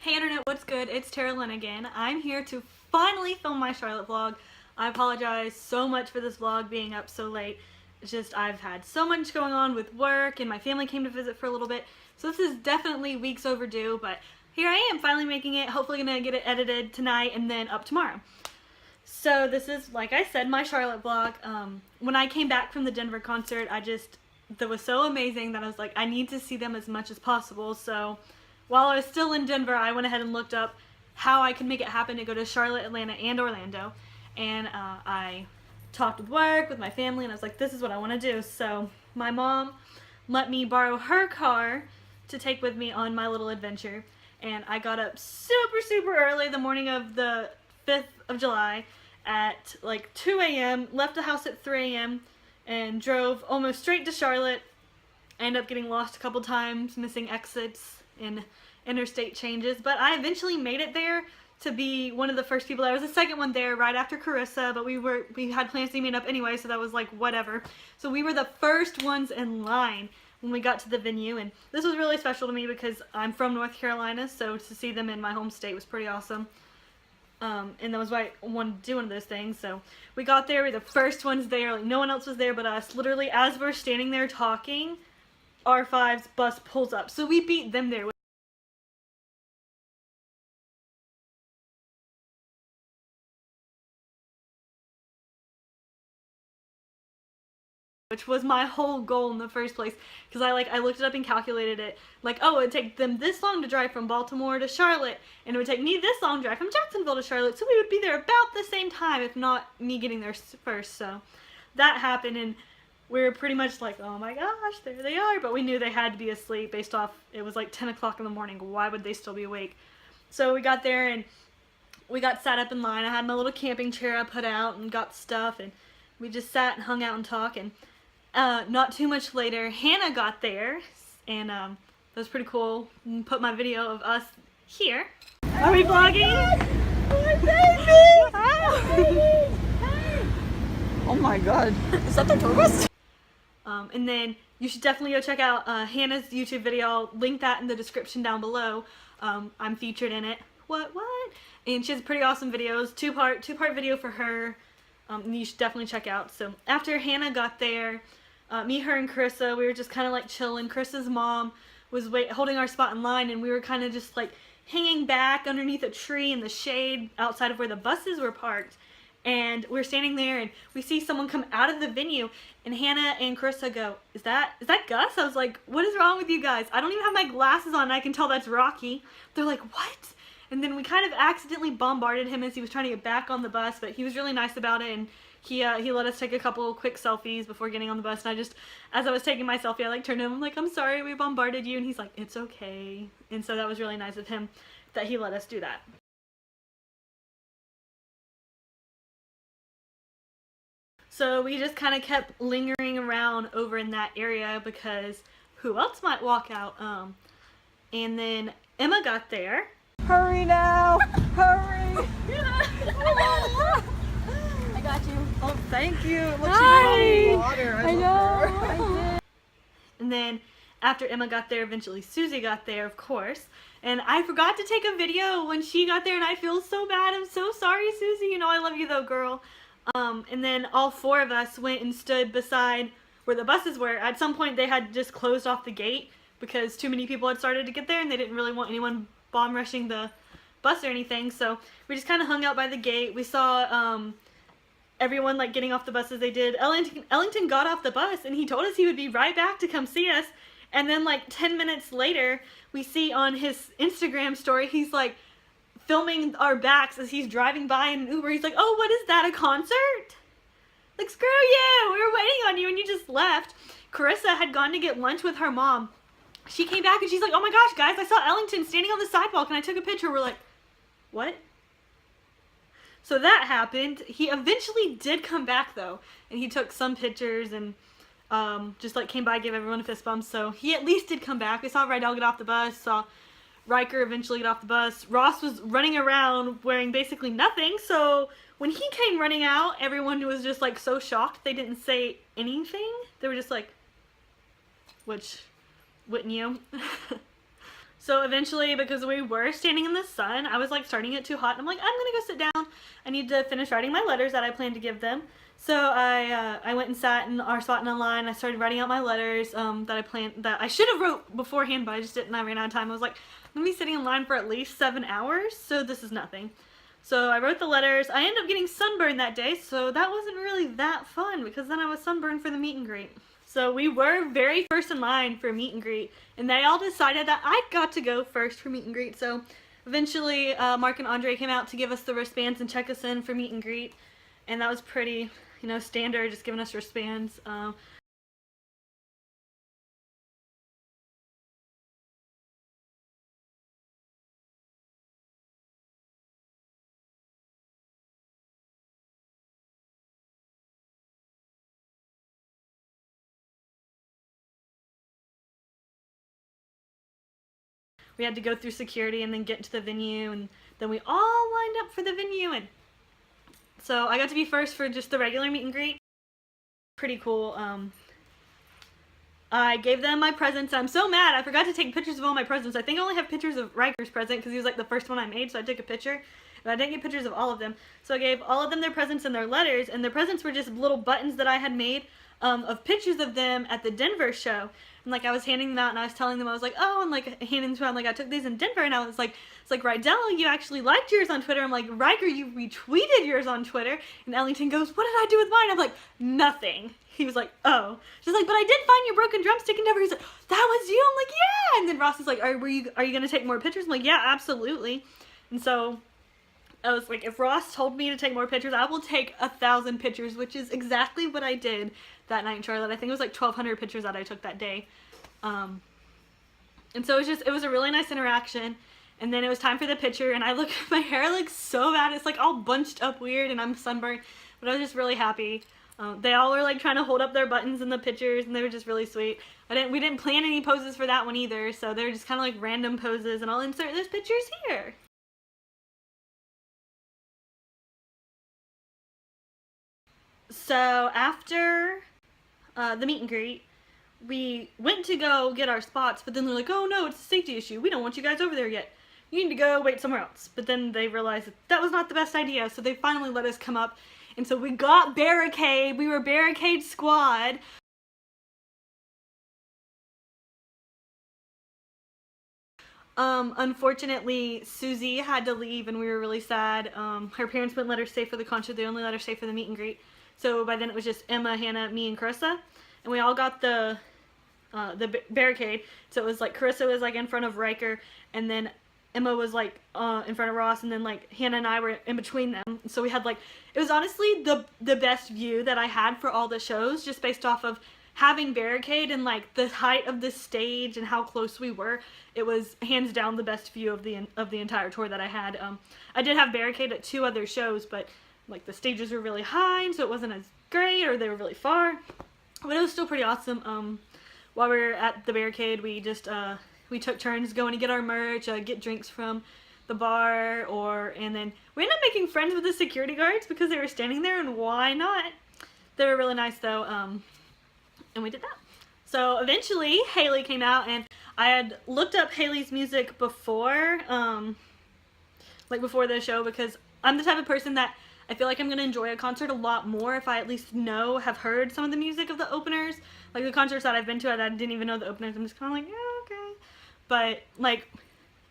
Hey internet, what's good? It's Tara Lynn again. I'm here to finally film my Charlotte vlog. I apologize so much for this vlog being up so late. It's just I've had so much going on with work and my family came to visit for a little bit. So this is definitely weeks overdue, but here I am finally making it. Hopefully gonna get it edited tonight and then up tomorrow. So this is, like I said, my Charlotte vlog. When I came back from the Denver concert, that was so amazing that I was like, I need to see them as much as possible. So while I was still in Denver, I went ahead and looked up how I could make it happen to go to Charlotte, Atlanta, and Orlando. And I talked with work, with my family, and I was like, this is what I want to do. So my mom let me borrow her car to take with me on my little adventure. And I got up super early the morning of the 5th of July at like 2 a.m., left the house at 3 a.m., and drove almost straight to Charlotte. I ended up getting lost a couple times, missing exits and interstate changes, but I eventually made it there to be one of the first people. I was the second one there right after Carissa, but we had plans to meet up anyway, so that was like whatever. So we were the first ones in line when we got to the venue, and this was really special to me because I'm from North Carolina, so to see them in my home state was pretty awesome. And that was why I wanted to do one of those things. So we got there, we were the first ones there, like no one else was there but us. Literally, as we're standing there talking, R5's bus pulls up. So we beat them there. Which was my whole goal in the first place, because I looked it up and calculated it, like, oh, it would take them this long to drive from Baltimore to Charlotte, and it would take me this long to drive from Jacksonville to Charlotte, so we would be there about the same time, if not me getting there first. So that happened, and we were pretty much like, oh my gosh, there they are, but we knew they had to be asleep based off, it was like 10 o'clock in the morning, why would they still be awake? So we got there, and we got sat up in line. I had my little camping chair I put out and got stuff, and we just sat and hung out and talked. And not too much later, Hannah got there, and that was pretty cool. Put my video of us here. Are we vlogging? My baby! Oh my god. Is that the tourist? And then you should definitely go check out Hannah's YouTube video. I'll link that in the description down below. I'm featured in it. What? And she has pretty awesome videos. Two-part video for her. You should definitely check out. So after Hannah got there, me, her, and Carissa, we were just kind of like chilling. Carissa's mom was holding our spot in line, and we were kind of just like hanging back underneath a tree in the shade outside of where the buses were parked. And we're standing there, and we see someone come out of the venue, and Hannah and Carissa go, is that Gus? I was like, what is wrong with you guys? I don't even have my glasses on, and I can tell that's Rocky. They're like, what? And then we kind of accidentally bombarded him as he was trying to get back on the bus, but he was really nice about it, and he let us take a couple quick selfies before getting on the bus. And as I was taking my selfie, I turned to him, I'm like, I'm sorry we bombarded you, and he's like, it's okay. And so that was really nice of him that he let us do that. So we just kind of kept lingering around over in that area because who else might walk out? And then Emma got there. Hurry now! Hurry! I got you. Oh, thank you. Look, Hi. she brought me water. I know. I did. And then after Emma got there, eventually Susie got there, of course. And I forgot to take a video when she got there, and I feel so bad. I'm so sorry, Susie. You know I love you though, girl. And then all four of us went and stood beside where the buses were. At some point, they had just closed off the gate because too many people had started to get there, and they didn't really want anyone bomb rushing the bus or anything. So we just kind of hung out by the gate. We saw everyone like getting off the bus as they did. Ellington got off the bus, and he told us he would be right back to come see us. And then like 10 minutes later, we see on his Instagram story, he's like filming our backs as he's driving by in an Uber. He's like, oh, what is that, a concert? Like, screw you, we were waiting on you and you just left. Carissa had gone to get lunch with her mom. She came back and she's like, oh my gosh, guys, I saw Ellington standing on the sidewalk and I took a picture. We're like, what? So that happened. He eventually did come back though, and he took some pictures and just like came by, gave everyone a fist bump. So he at least did come back. We saw Rydell get off the bus, saw Riker eventually get off the bus. Ross was running around wearing basically nothing, so when he came running out, everyone was just like so shocked they didn't say anything. They were just like, which, wouldn't you? So eventually, because we were standing in the sun, I was like starting to get too hot, and I'm like, I'm gonna go sit down. I need to finish writing my letters that I plan to give them. So I went and sat in our spot in the line. I started writing out my letters that I should have wrote beforehand, but I just didn't. I ran out of time. I was like, I'm gonna be sitting in line for at least 7 hours, so this is nothing. So I wrote the letters. I ended up getting sunburned that day, so that wasn't really that fun because then I was sunburned for the meet and greet. So we were very first in line for meet and greet, and they all decided that I got to go first for meet and greet. So eventually Mark and Andre came out to give us the wristbands and check us in for meet and greet, and that was pretty, standard, just giving us wristbands. We had to go through security and then get into the venue, and then we all lined up for the venue, and so I got to be first for just the regular meet and greet. Pretty cool. I gave them my presents. I'm so mad. I forgot to take pictures of all my presents. I think I only have pictures of Riker's present because he was like the first one I made, so I took a picture. And I didn't get pictures of all of them. So I gave all of them their presents and their letters, and their presents were just little buttons that I had made of pictures of them at the Denver show. And like I was handing them out, and I was telling them, I was like, oh, and like handing them to them, like I took these in Denver, and I was like, it's like, Rydell, you actually liked yours on Twitter. I'm like, Riker, you retweeted yours on Twitter. And Ellington goes, what did I do with mine? I'm like, nothing. He was like, oh. She's like, but I did find your broken drumstick in Denver. He's like, that was you? I'm like, yeah. And then Ross is like, are you going to take more pictures? I'm like, yeah, absolutely. And so I was like, if Ross told me to take more pictures, I will take 1,000 pictures, which is exactly what I did that night in Charlotte. I think it was like 1,200 pictures that I took that day. And so it was a really nice interaction. And then it was time for the picture, and my hair looks so bad. It's like all bunched up weird, and I'm sunburned. But I was just really happy. They all were like trying to hold up their buttons in the pictures, and they were just really sweet. We didn't plan any poses for that one either, so they were just kind of like random poses, and I'll insert those pictures here. So after the meet and greet, we went to go get our spots, but then they're like, oh no, it's a safety issue. We don't want you guys over there yet. You need to go wait somewhere else. But then they realized that was not the best idea, so they finally let us come up. And so we got Barricade. We were Barricade Squad. Unfortunately, Susie had to leave, and we were really sad. Her parents wouldn't let her stay for the concert. They only let her stay for the meet and greet. So by then it was just Emma, Hannah, me, and Carissa. And we all got the Barricade. So it was like Carissa was like in front of Riker, and then Emma was like in front of Ross, and then like Hannah and I were in between them. So we had like, it was honestly the best view that I had for all the shows, just based off of having Barricade and like the height of the stage and how close we were. It was hands down the best view of the entire tour that I had. I did have Barricade at 2 other shows, but like the stages were really high, and so it wasn't as great, or they were really far. But it was still pretty awesome. While we were at the Barricade, we just we took turns going to get our merch, get drinks from the bar, and then we ended up making friends with the security guards because they were standing there, and why not? They were really nice though, and we did that. So eventually Haley came out, and I had looked up Haley's music before, before the show, because I'm the type of person that I feel like I'm going to enjoy a concert a lot more if I at least have heard some of the music of the openers. Like the concerts that I've been to that I didn't even know the openers, I'm just kind of like, yeah, okay. But like,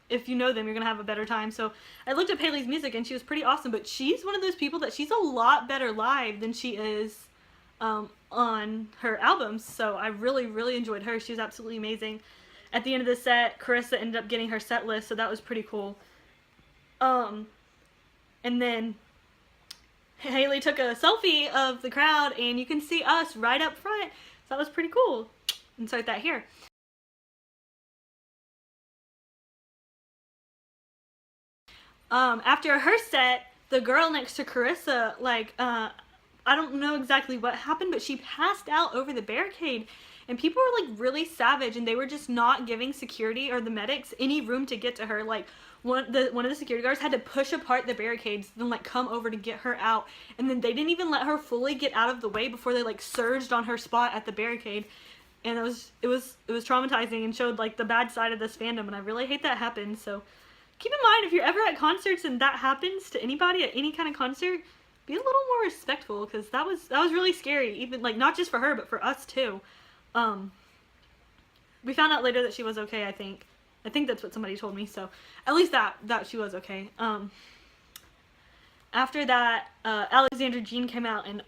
if you know them, you're going to have a better time. So I looked up Haley's music, and she was pretty awesome, but she's one of those people that she's a lot better live than she is on her albums. So I really, really enjoyed her. She was absolutely amazing. At the end of the set, Carissa ended up getting her set list, so that was pretty cool. And then Haley took a selfie of the crowd, and you can see us right up front. So that was pretty cool. Insert that here. After her set, the girl next to Carissa, I don't know exactly what happened, but she passed out over the Barricade, and people were like really savage, and they were just not giving security or the medics any room to get to her. Like one of the security guards had to push apart the barricades, then like come over to get her out, and then they didn't even let her fully get out of the way before they like surged on her spot at the Barricade. and it was traumatizing and showed like the bad side of this fandom, and I really hate that happened. So keep in mind, if you're ever at concerts and that happens to anybody at any kind of concert, be a little more respectful, because that was really scary, even like not just for her but for us too. We found out later that she was okay. I think that's what somebody told me, so at least that she was okay. After that, Alexander Jean came out, and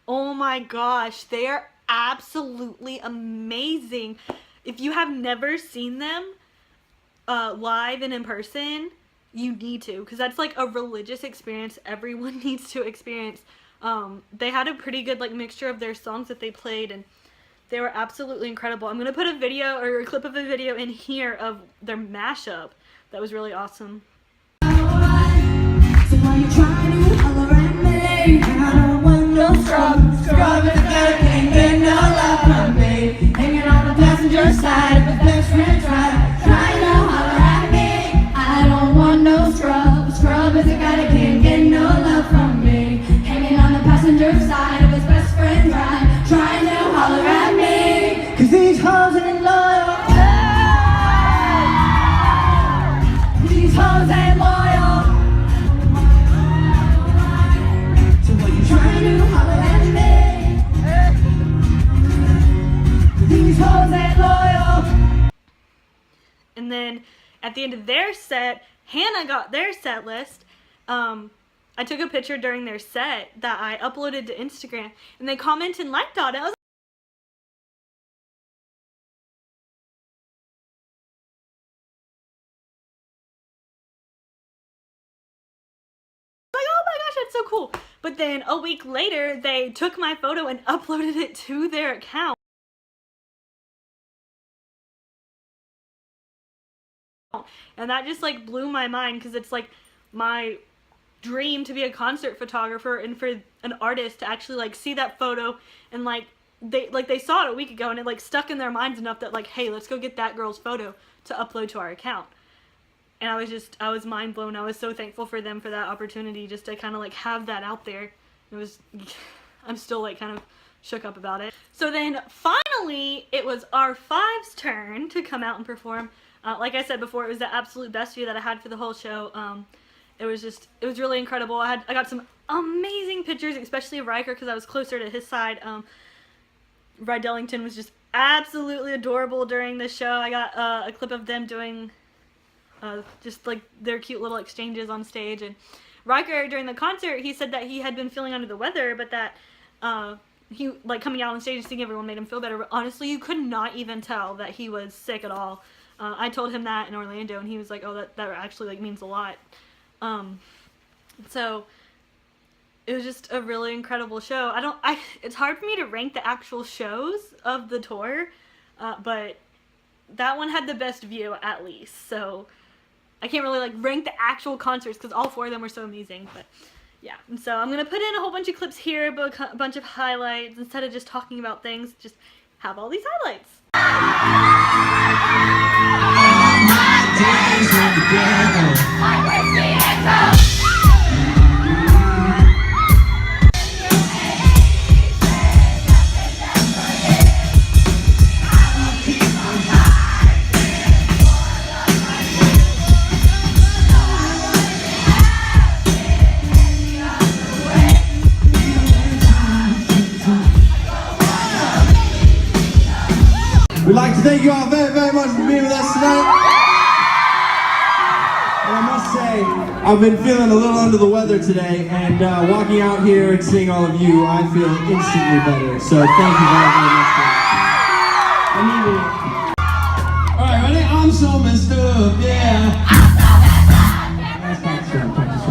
oh my gosh, they are absolutely amazing. If you have never seen them live and in person, you need to, because that's like a religious experience everyone needs to experience. They had a pretty good like mixture of their songs that they played, and they were absolutely incredible. I'm gonna put a video or a clip of a video in here of their mashup that was really awesome. So while you're trying to holler at me, I don't want no scrub is better, can't get no love from me. Hanging on the passenger side of a best friend's ride, trying to holler at me. I don't want no scrub is a guy that can't get no love from me. Hanging on the passenger side of his best friend's ride, trying to holler at me. 'Cause these hoes ain't loyal. These hoes ain't loyal. Trying to holler at me. These hoes ain't loyal. And then at the end of their set, Hannah got their set list. I took a picture during their set that I uploaded to Instagram, and they commented and liked on it. I was like, oh my gosh, that's so cool. But then a week later, they took my photo and uploaded it to their account. And that just like blew my mind, because it's like my dream to be a concert photographer, and for an artist to actually like see that photo and like they saw it a week ago, and it like stuck in their minds enough that like, hey, let's go get that girl's photo to upload to our account. And I was mind blown. I was so thankful for them for that opportunity, just to kind of like have that out there. I'm still like kind of shook up about it. So then finally it was our Five's turn to come out and perform. Like I said before, it was the absolute best view that I had for the whole show. It was really incredible. I got some amazing pictures, especially of Riker, because I was closer to his side. Rydellington was just absolutely adorable during the show. I got a clip of them doing just like their cute little exchanges on stage. And Riker, during the concert, he said that he had been feeling under the weather, but that he like coming out on stage and seeing everyone made him feel better. But honestly, you could not even tell that he was sick at all. I told him that in Orlando, and he was like, oh, that actually like means a lot. So it was just a really incredible show. It's hard for me to rank the actual shows of the tour, but that one had the best view at least. So I can't really like rank the actual concerts, because all four of them were so amazing. But yeah, and so I'm gonna put in a whole bunch of clips here, but a bunch of highlights instead of just talking about things. Just have all these highlights. We'd like to thank you all very, very much for being with us tonight. And I must say, I've been feeling a little under the weather today, and walking out here and seeing all of you, I feel instantly better. So thank you very, very much for that. I needed it. All right, ready? I'm so messed up, yeah.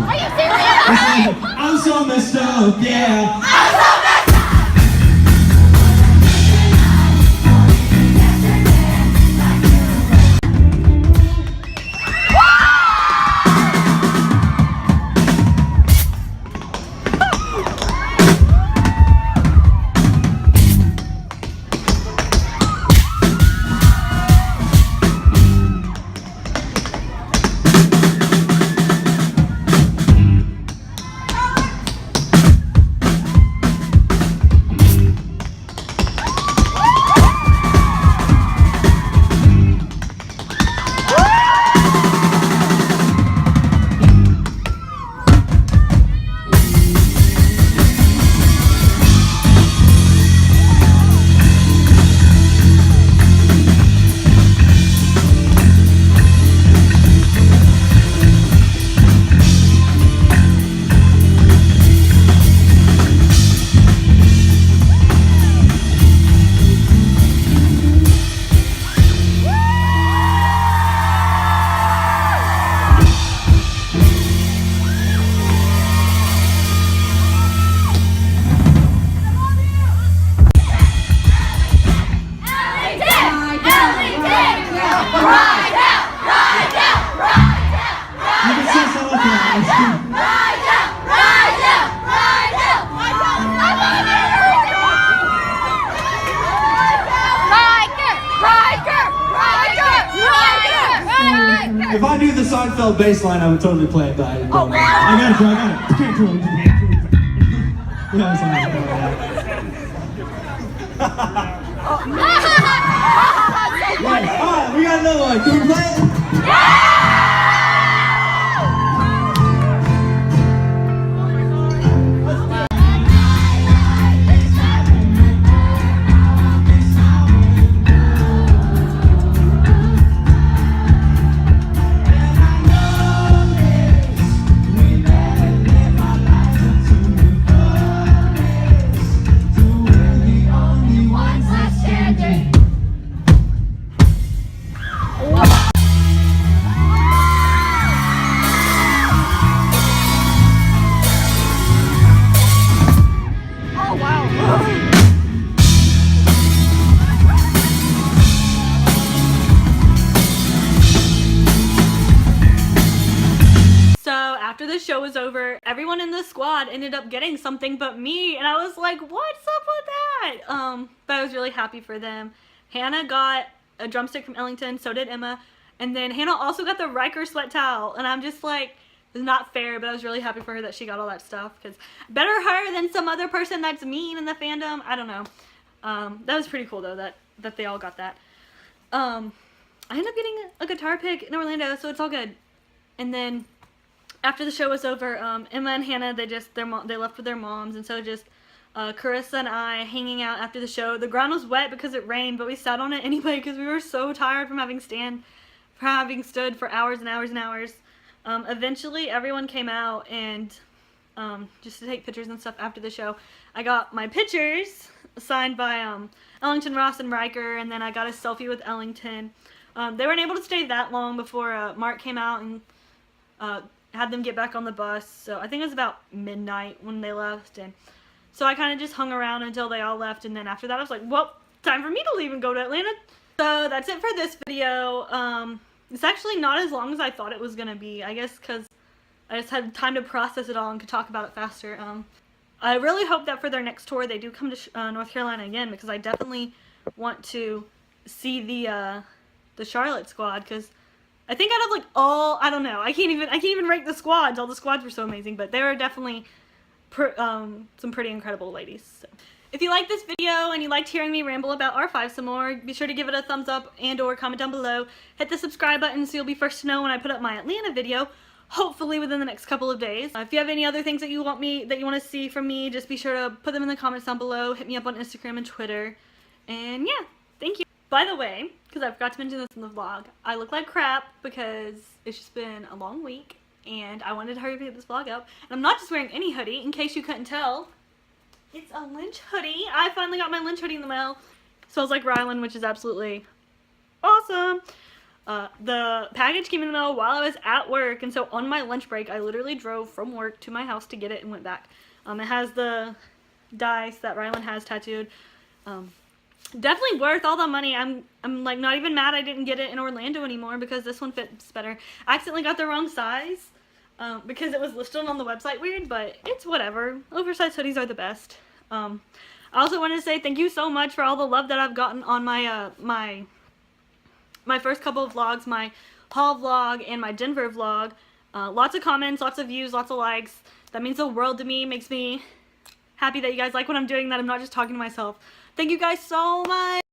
Are you serious? I'm so messed up, yeah. If I knew the Seinfeld bass line, I would totally play it, but I don't. Oh, wow. I got it. Yeah, something like that. Alright, we got another one. Can we play it? So after the show was over, everyone in the squad ended up getting something but me, and I was like, what's up with that? But I was really happy for them. Hannah got a drumstick from Ellington, so did Emma, and then Hannah also got the Riker sweat towel, and I'm just like, it's not fair, but I was really happy for her that she got all that stuff, because better her than some other person that's mean in the fandom. I don't know. That was pretty cool though, that they all got that. I ended up getting a guitar pick in Orlando, so it's all good. And then after the show was over, Emma and Hannah, they left with their moms, and so just Carissa and I hanging out after the show. The ground was wet because it rained, but we sat on it anyway because we were so tired from having stood for hours and hours and hours. Eventually, everyone came out and just to take pictures and stuff after the show. I got my pictures signed by Ellington, Ross, and Riker, and then I got a selfie with Ellington. They weren't able to stay that long before Mark came out and had them get back on the bus, so I think it was about midnight when they left, and so I kind of just hung around until they all left, and then after that I was like, well, time for me to leave and go to Atlanta. So that's it for this video. It's actually not as long as I thought it was gonna be, I guess because I just had time to process it all and could talk about it faster. I really hope that for their next tour they do come to North Carolina again, because I definitely want to see the Charlotte squad, because I think out of like I don't know, I can't even rank the squads. All the squads were so amazing, but they were definitely some pretty incredible ladies. So. If you liked this video and you liked hearing me ramble about R5 some more, be sure to give it a thumbs up and or comment down below. Hit the subscribe button so you'll be first to know when I put up my Atlanta video, hopefully within the next couple of days. If you have any other things that you want to see from me, just be sure to put them in the comments down below. Hit me up on Instagram and Twitter. And yeah, thank you. By the way, because I forgot to mention this in the vlog, I look like crap because it's just been a long week and I wanted to hurry up and get this vlog up. And I'm not just wearing any hoodie, in case you couldn't tell. It's a Lynch hoodie. I finally got my Lynch hoodie in the mail. It smells like Ryland, which is absolutely awesome. The package came in the mail while I was at work, and so on my lunch break, I literally drove from work to my house to get it and went back. It has the dice that Ryland has tattooed. Definitely worth all the money. I'm like not even mad I didn't get it in Orlando anymore because this one fits better. I accidentally got the wrong size because it was listed on the website weird, but it's whatever. Oversized hoodies are the best. I also want to say thank you so much for all the love that I've gotten on my my first couple of vlogs, my haul vlog and my Denver vlog. Lots of comments, lots of views, lots of likes. That means the world to me. Makes me happy that you guys like what I'm doing, that I'm not just talking to myself. Thank you guys so much.